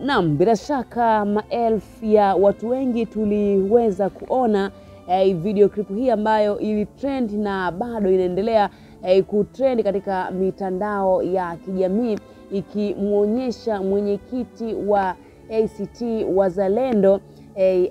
Naam, bila shaka maelfu ya watu wengi tuliweza kuona video clip hii ambayo ili trend na bado inaendelea kutrend katika mitandao ya kijamii, ikimuonyesha mwenyekiti wa ACT Wazalendo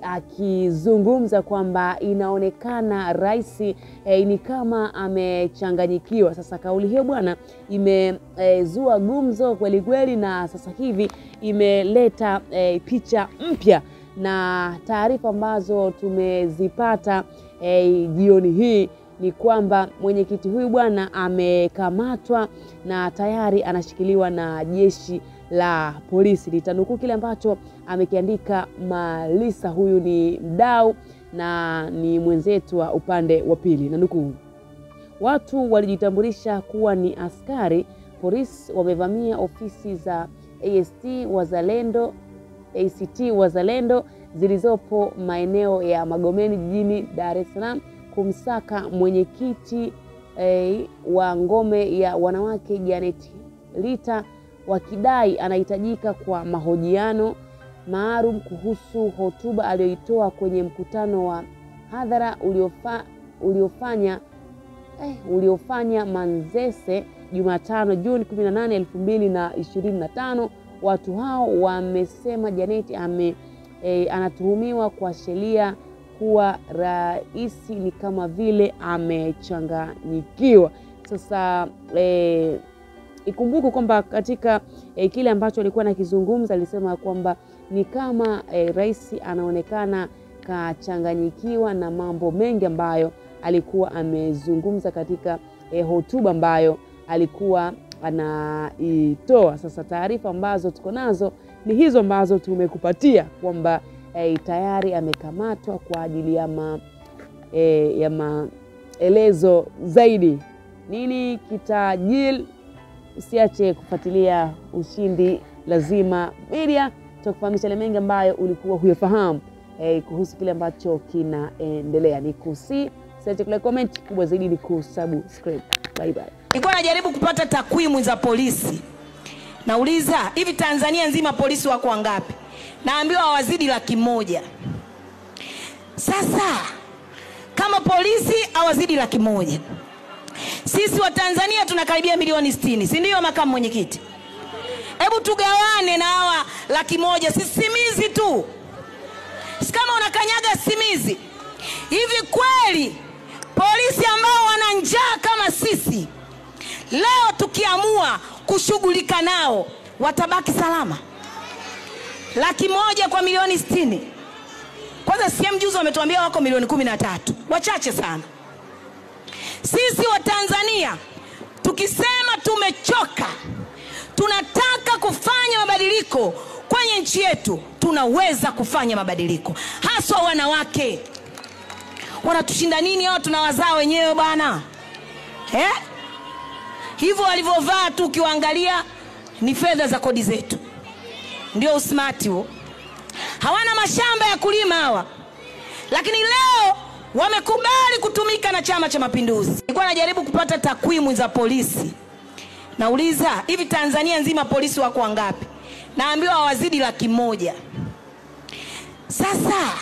akizungumza kwamba inaonekana rais ni kama amechanganyikiwa. Sasa kauli hiyo bwana imezua gumzo kweli kweli, na sasa hivi imeleta picha mpya na taarifa ambazo tumezipata jioni hii ni kwamba mwenyekiti huyu bwana amekamatwa na tayari anashikiliwa na jeshi la polisi. Nitanukuu kile ambacho amekiandika Malisa, huyu ni mdau na ni mwenzetu wa upande wa pili. Nanukuu: watu walijitambulisha kuwa ni askari polisi wamevamia ofisi za ACT Wazalendo zilizopo maeneo ya Magomeni jijini Dar es Salaam kumsaka mwenyekiti wa ngome ya wanawake Janet Rita, wakidai anahitajika kwa mahojiano maalum kuhusu hotuba aliyoitoa kwenye mkutano wa hadhara uliofanya Manzese Jumatano Juni 18, 2025. Watu hao wamesema Janet anatuhumiwa kwa sheria kuwa rais ni kama vile amechanganyikiwa. Sasa ikumbuke kwamba katika kile ambacho alikuwa anakizungumza alisema kwamba ni kama rais anaonekana kachanganyikiwa na mambo mengi ambayo alikuwa amezungumza katika hotuba ambayo alikuwa anaitoa. Sasa taarifa ambazo tuko nazo ni hizo ambazo tumekupatia kwamba tayari amekamatwa kwa ajili ya maelezo zaidi. Nini kitajil? Usiache kufuatilia Ushindi Lazima Media, tutakufahamisha yale mengi ambayo ulikuwa huyafahamu kuhusu kile ambacho kinaendelea. Usiache kule comment, kubwa zaidi ni kusubscribe. Bye bye. Nilikuwa najaribu kupata takwimu za polisi. Nauliza, hivi Tanzania nzima polisi wako wangapi? Naambiwa hawazidi 100,000. Sasa kama polisi hawazidi 100,000, sisi wa Tanzania tunakaribia milioni 60, si ndio makamu mwenyekiti? Hebu tugawane na hawa 100,000, sisimizi tu. Kama unakanyaga simizi. Hivi kweli polisi ambao wana njaa kama sisi, leo tukiamua kushughulika nao watabaki salama? 100,000 kwa milioni 60. Kwanza CM juzi wametuambia wako milioni 13. Wachache sana. Sisi wa Tanzania tukisema tumechoka, tunataka kufanya mabadiliko kwenye nchi yetu, tunaweza kufanya mabadiliko. Haswa wanawake. Wanatushinda nini hao? Tunawazaa wenyewe bwana. Hivyo walivyovaa tu ukiwaangalia ni fedha za kodi zetu. Ndio usmart huo. Hawana mashamba ya kulima hawa, lakini leo wamekubali kutumika na Chama cha Mapinduzi. Nilikuwa najaribu kupata takwimu za polisi. Nauliza, hivi Tanzania nzima polisi wako wangapi? Naambiwa hawazidi 100,000. Sasa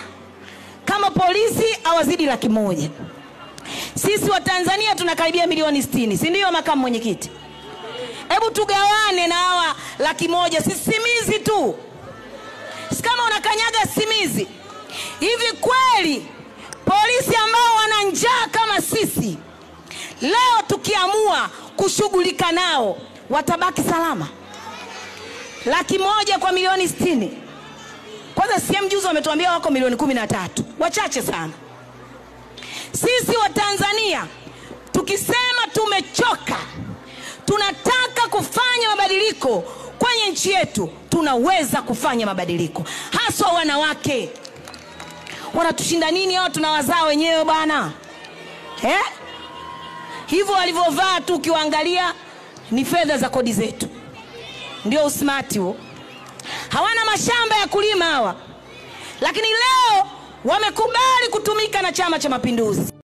kama polisi hawazidi 100,000, sisi wa Tanzania tunakaribia milioni 60, si ndio makamu mwenyekiti? Hebu tugawane na hawa 100,000, sisimizi tu. Kama unakanyaga simizi. Hivi kweli polisi ambao wana njaa kama sisi, leo tukiamua kushughulika nao watabaki salama? 100,000 kwa milioni 60. Kwanza CM juzi wametuambia wako milioni 13. Wachache sana. Sisi wa Tanzania tukisema tumechoka, tunataka kufanya mabadiliko kwenye nchi yetu, tunaweza kufanya mabadiliko. Haswa wanawake. Wanatushinda nini hao? Tunawazaa wenyewe bwana. Hivyo walivyovaa tu ukiwaangalia ni fedha za kodi zetu. Ndio usmart huo. Hawana mashamba ya kulima hawa, lakini leo wamekubali kutumika na Chama cha Mapinduzi.